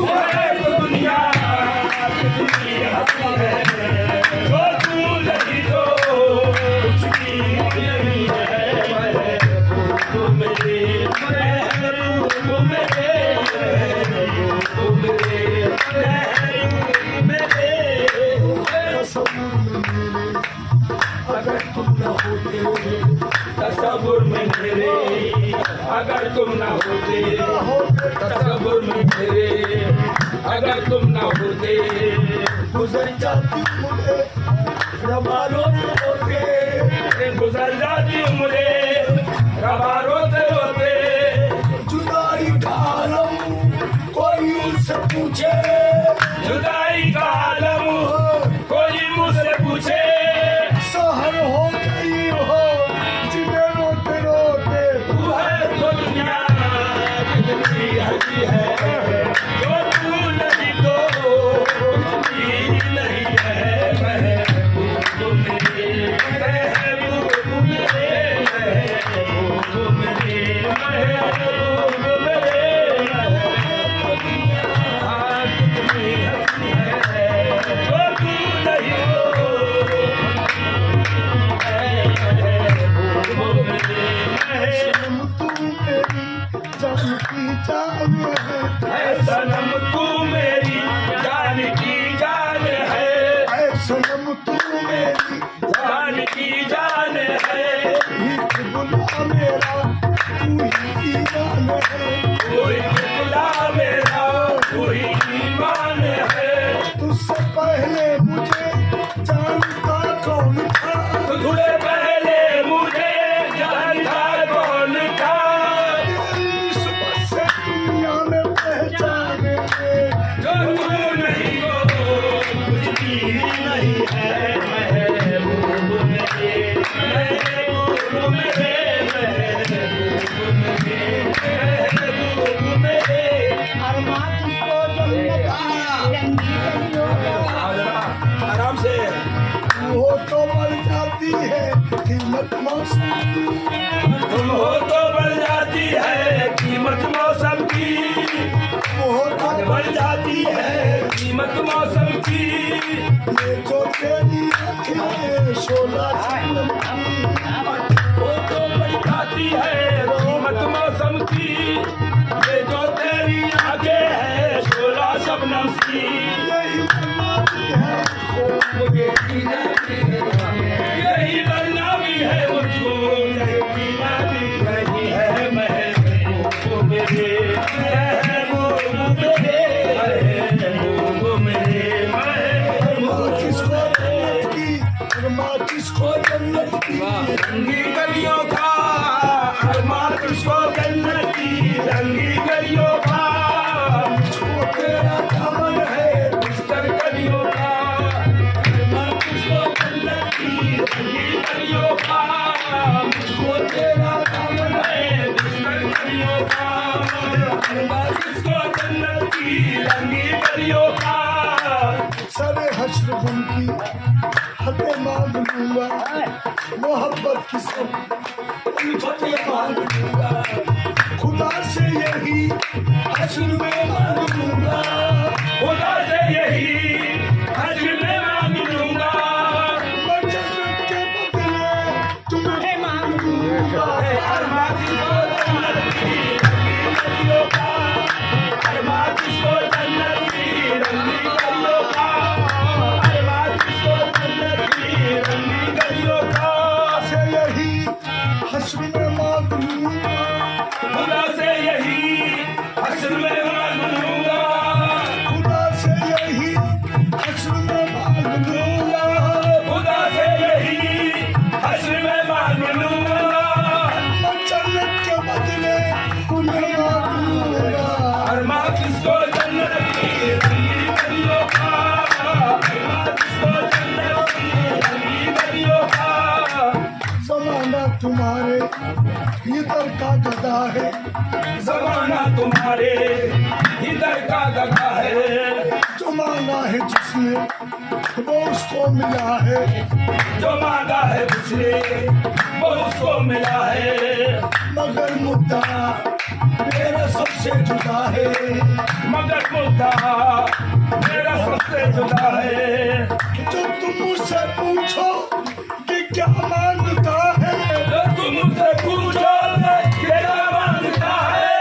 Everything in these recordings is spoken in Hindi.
है तो दुनिया कितनी हंसी है, जो तू नहीं तो कुछ भी नहीं है। महबूब मेरे, महबूब मेरे, महबूब मेरे, महबूब मेरे। अगर तुम न होते तसव्वुर में मेरे, अगर तुम न होते तसव्वुर में मेरे, अगर तुम न होते गुजर जाती मुझे रबा रोते रोते, गुजर जाती मुझे रबा रोते रोते। जुदाई का आलम कोई मुझसे पूछे, जुदाई का आलम कोई मुझसे पूछे, सहर हो गई हो जिन्हें रोते रोते। तू है तो दुनिया कितनी हंसी है, जो तू नहीं तो कुछ भी नहीं है। महबूब मेरे, महबूब मेरे, महबूब मेरे, महबूब मेरे। दुनिया कितनी हंसी है, जो तू नहीं तो महबूब मेरे, सनम तू मेरी जान की जान है, ऐ सनम तू मेरी जान की जान जान की जान है। है। हित बुला मेरा तू ही ईमान है, कोई बुला मेरा तू ही ईमान है। तुझसे पहले मुझे जानता कौन था, तुझसे पहले मुझे जानता कौन था, तेरी निस्बत से दुनिया में पहचाने में। जो तू नहीं तो कुछ भी नहीं है। महबूब मेरे, महबूब मेरे, महबूब मेरे, महबूब मेरे। आराम से वो तो मर जाती है कीमत मौसम की, तुम हो तो बढ़ जाती है कीमत मौसम की, वो तो बढ़ जाती है कीमत मौसम की। ये जो तेरी आंखें शोला चिलम की, वो तो बढ़ जाती है कीमत मौसम की, ये जो तेरी आगे है शोला शबनम की। यही बनाती है मुझे जीना भी है, यही बनना भी है मुझको, यही जीना भी नहीं है। महबूब मेरे, महबूब मेरे, महबूब मेरे, अरमा महबूब किसको जन्नत की, अरमा किसको जन्नत की। रंगी गलियों का अरमान तुझको जन्नत की, रंगी गलियों का मुझको तेरा दामन है, बिस्तर गलियों का अरमान तुझको जन्नत की, रंगी गलियों का मुझको तेरा दामन है, बिस्तर गलियों का अरमान तुझको जन्नत की, रंगी गलियों का। सरे हश्र गम की हदें मांग लूंगा, मोहब्बत की सब उल्फतें मांग लूंगा, खुदा से यही हश्र में मांग लूंगा। खुदा से यही हश्र में मांग लूंगा। मैं जन्नत के बदले तुम्हें मांग लूंगा। अरमान किसको जन्नत की रंगी गलियों का, अरमान किसको जन्नत की रंगी गलियों का, अरमान किसको जन्नत की रंगी गलियों का। से यही हश्र में मांग लूंगा, खुदा से यही हश्र में मांग लूंगा, खुदा से यही हश्र में मांग लूंगा। खुदा से यही हश्र में मांग लूंगा। मैं जन्नत के बदले तुम्हें मांग लूंगा। अरमान किसको जन्नत की रंगी गलियों का, अरमान किसको जन्नत की रंगी गलियों का। जमाना तुम्हारे इधर का गदा है, जमाना तुम्हारे इधर का गधा है, जो मांगा है जिसने वो उसको मिला है। जो मांगा है उसने वो उसको मिला है। मगर मुद्दा मेरा सबसे जुदा है। मगर मुद्दा मेरा सबसे जुदा है। जो तुम मुझसे पूछो कि क्या मांगता है, तो तुम मुझसे पूछो क्या मांगता है,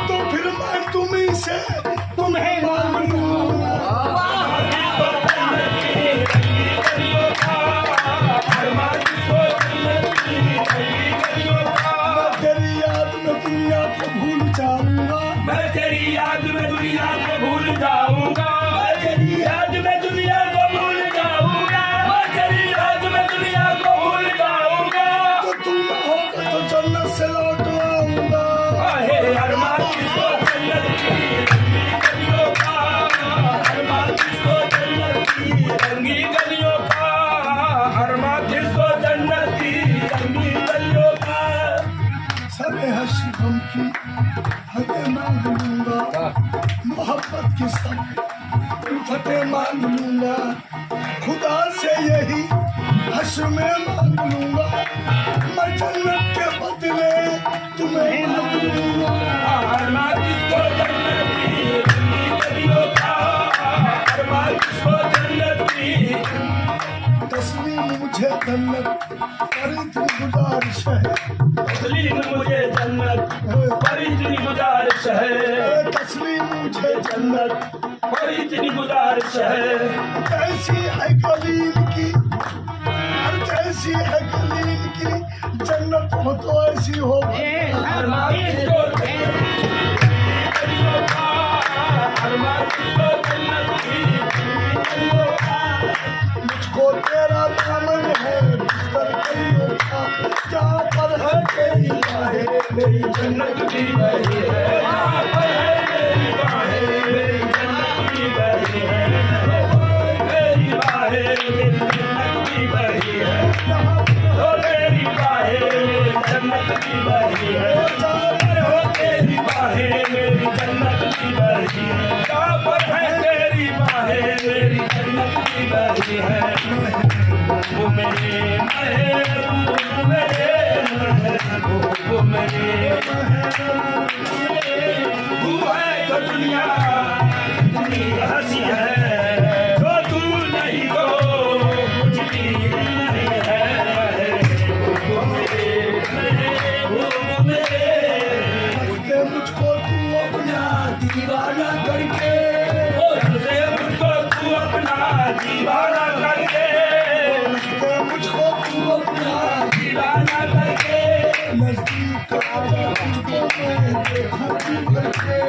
तो फिर मैं तुम्हीं से तुम्हें मांग लूंगा। मैं तेरी याद में दुनिया को भूल जाऊंगा। मैं तेरी याद में दुनिया को भूल जाऊंगा। मैं तेरी याद में दुनिया को भूल जाऊंगा। मैं तेरी याद में दुनिया को भूल जाऊंगा। तो तुम न होगा तो जन्नत से लौट आऊंगा। हे अरमान किसको जन्नत की रंगी गलियों का, अरमान किसको जन्नत की रंगी गलियों का, अरमान किसको जन्नत की रंगी गलियों का। सरे हश्रम की फतेह मांग लूंगा। मोहब्बत की सब फतेह मांग लूंगा। खुदा से यही हश्र में मांग लूंगा। मैं जन्नत के बदले तुम्हें मांग लूंगा। अरमान किसको जन्नत की रंगी गलियों का, अरमान किसको जन्नत की। तस्लीम मुझे जन्नत पर इतनी गुजारिश है। तस्लीम मुझे जन्नत पर इतनी गुजारिश है। तस्लीम मुझे जन्नत पर इतनी गुजारिश है। कैसी है कलीम की, हर कैसी है कलीम की जन्नत हो तो ऐसी हो। अरमान किसको जन्नत की गलियों का, अरमान किसको जन्नत की गलियों का। मुझको तेरा दामन है बिस्तर कलियों का। जहाँ पर है तेरी बाहें मेरी जन्नत की बही है, जहाँ पर है मेरी बाहें मेरी जन्नत की बही है। मेरी बाहें मेरी जन्नत की बही है, ओ तेरी बाहें मेरी जन्नत की बही है। जहाँ पर हो तेरी बाहें मेरी जन्नत की बही है, जहाँ पर है तेरी बाहें मेरी जन्नत की बही है। वो मेरे महबूब मेरे महबूब मेरे तू है तो दुनिया इतनी हंसी है, जो तू नहीं तो कुछ भी नहीं है। वो मेरे महबूब मेरे के मुझको तू अपना दीवाना करके, ओ तुझे मुझको तू अपना दीवाना करके, के मुझको तू अपना दीवाना करके। नजदीक आजा तुझको मैं देखूं जी भर के।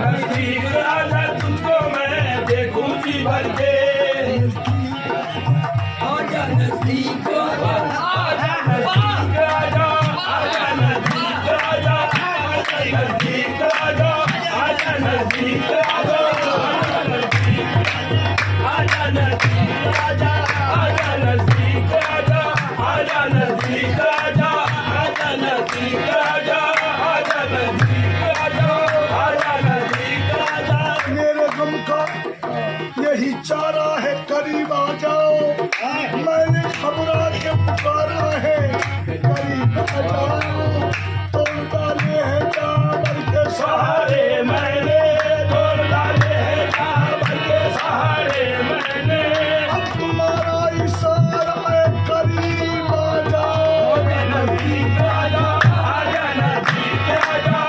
नजदीक आजा तुझको मैं देखूं जी भर के। आजा नजदीक आजा, आजा नजदीक आजा, आजा नजदीक आजा, आजा नजदीक आजा, आजा नजदीक आजा, आजा नजदीक आजा, आजा नजदीक आजा, आजा नजदीक आजा, आजा नजदीक आजा, आजा नजदीक आजा, आजा नजदीक आजा। मेरे गम का यही चारा है, करीब आ जाओ। मैंने घबरा के पुकारा है, करीब आ जाओ। तोड़ डाले हैं काबर के सहारे, सहारे मैंने तोड़ डाले हैं काबर के सहारे मैंने। अब तुम्हारा इशारा है, करीब आ जाओ। आजा नजदीक आजा, आजा नजदीक आजा,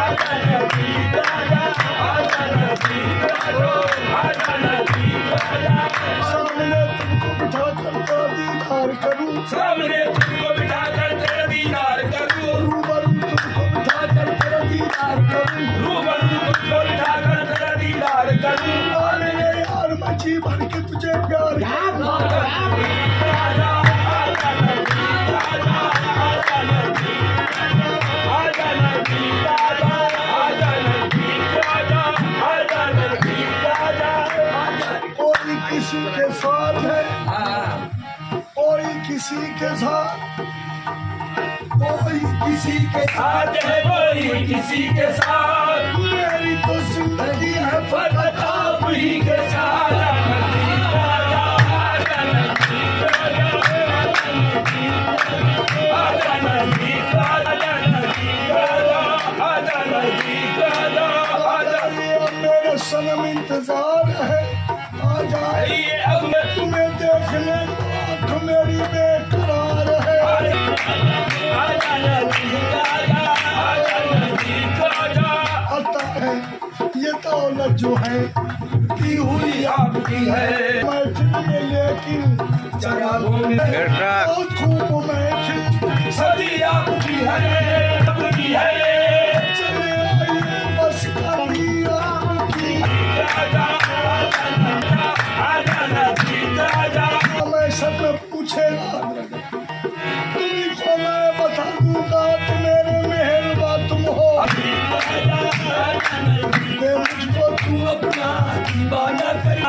आजा नजदीक आजा, आजा नजदीक आजा, आजा नजदीक आजा। सामने तुमको बिठा कर तेरा दीदार करूं। सामने तुमको बिठा कर तेरा दीदार करूं, रूबरू तुमको बिठा कर तेरा दीदार करूं। रूबरू तुमको बिठा कर तेरा दीदार करूं। आ मेरे यार मैं जी भर के तुझे प्यार करूं। आजा, आजा नजदीक आजा, आजा नजदीक आजा, आजा नजदीक आजा, आजा नजदीक आजा, आजा नजदीक आजा, आजा। कोई किसी के साथ है, कोई किसी के साथ, कोई किसी के आज है कोई किसी के साथ, मेरी तो जिंदगी है फकत आप ही के साथ। आजा नजदीक आजा, आजा नजदीक आजा, आजा नजदीक आजा, आजा नजदीक आजा, आजा नजदीक इंतजार है, आ जाए ये अब मैं तुम्हें देखने को आँख मेरी बेकरार है। आजा नजदीक आजा, आजा नजदीक आजा। आता है ये दौलत जो है की हुई आपकी है महफिल में, लेकिन जगहों में बहुत खूब महफिल सदी आपकी है, आपकी है। चले आइए बस कभी आपकी। आजा आजा आजा नजदीक आजा। मैं सब में पूछेगा तुम्ही को मैं बता दूंगा, तुम मेरे मेहरबा तुम हो। आजा आजा नजदीक दे मुझको तू अपना दीवाना कर